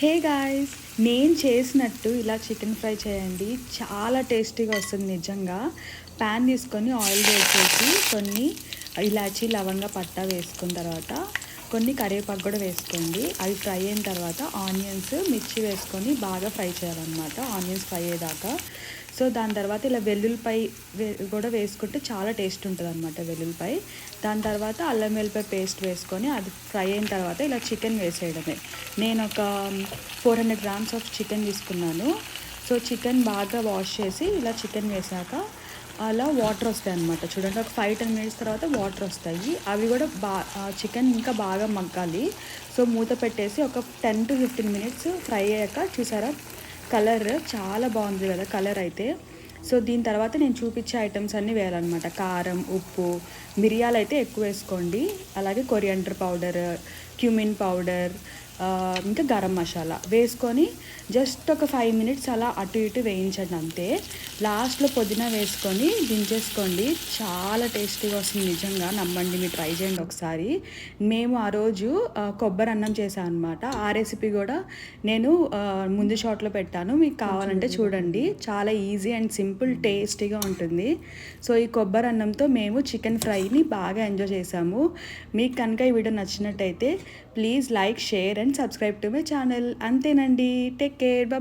Hey guys, నేను చేసినట్టు ఇలా చికెన్ ఫ్రై చేయండి. చాలా టేస్టీగా వస్తుంది నిజంగా. ప్యాన్ తీసుకొని ఆయిల్ వేసేసి కొన్ని ఇలాచీ లవంగ పట్టా వేసుకున్న తర్వాత కొన్ని కరివేపాకు కూడా వేసుకోండి. అవి ఫ్రై అయిన తర్వాత ఆనియన్స్ మిర్చి వేసుకొని బాగా ఫ్రై చేయాలన్నమాట, ఆనియన్స్ ఫ్రై అయ్యేదాకా. సో దాని తర్వాత ఇలా వెల్లుల్లిపాయ కూడా వేసుకుంటే చాలా టేస్ట్ ఉంటుంది అనమాట వెల్లుల్లిపాయ. దాని తర్వాత అల్లం వెల్లిపాయ పేస్ట్ వేసుకొని అది ఫ్రై అయిన తర్వాత ఇలా చికెన్ వేసేయడమే. నేను ఒక 400 గ్రామ్స్ ఆఫ్ చికెన్ తీసుకున్నాను. సో చికెన్ బాగా వాష్ చేసి ఇలా చికెన్ వేసాక అలా వాటర్ వస్తాయి అనమాట. చూడండి, ఒక 5-10 మినిట్స్ తర్వాత వాటర్ వస్తాయి. అవి కూడా చికెన్ ఇంకా బాగా మగ్గాలి. సో మూత పెట్టేసి ఒక 10-15 మినిట్స్ ఫ్రై అయ్యాక చూసారా, కలర్ చాలా బాగుంది కదా కలర్ అయితే. సో దీని తర్వాత నేను చూపించే ఐటమ్స్ అన్నీ వేయాలన్నమాట. కారం, ఉప్పు, మిరియాలు అయితే ఎక్కువ వేసుకోండి, అలాగే కొరియాండర్ పౌడర్, క్యూమిన్ పౌడర్, ఇంకా గరం మసాలా వేసుకొని జస్ట్ ఒక 5 మినిట్స్ అలా అటు ఇటు వేయించండి అంతే. లాస్ట్లో పుదీనా వేసుకొని దించేసుకోండి. చాలా టేస్టీగా వస్తుంది నిజంగా, నమ్మండి, మీరు ట్రై చేయండి ఒకసారి. మేము ఆ రోజు కొబ్బరి అన్నం చేశాను అనమాట. ఆ రెసిపీ కూడా నేను ముందు షాట్లో పెట్టాను, మీకు కావాలంటే చూడండి. చాలా ఈజీ అండ్ సింపుల్, టేస్టీగా ఉంటుంది. సో ఈ కొబ్బరి అన్నంతో మేము చికెన్ ఫ్రైని బాగా ఎంజాయ్ చేసాము. మీకు కనుక ఈ వీడియో నచ్చినట్టయితే please like, share and subscribe to my channel. అంతేనండి, టేక్ కేర్, బాయ్.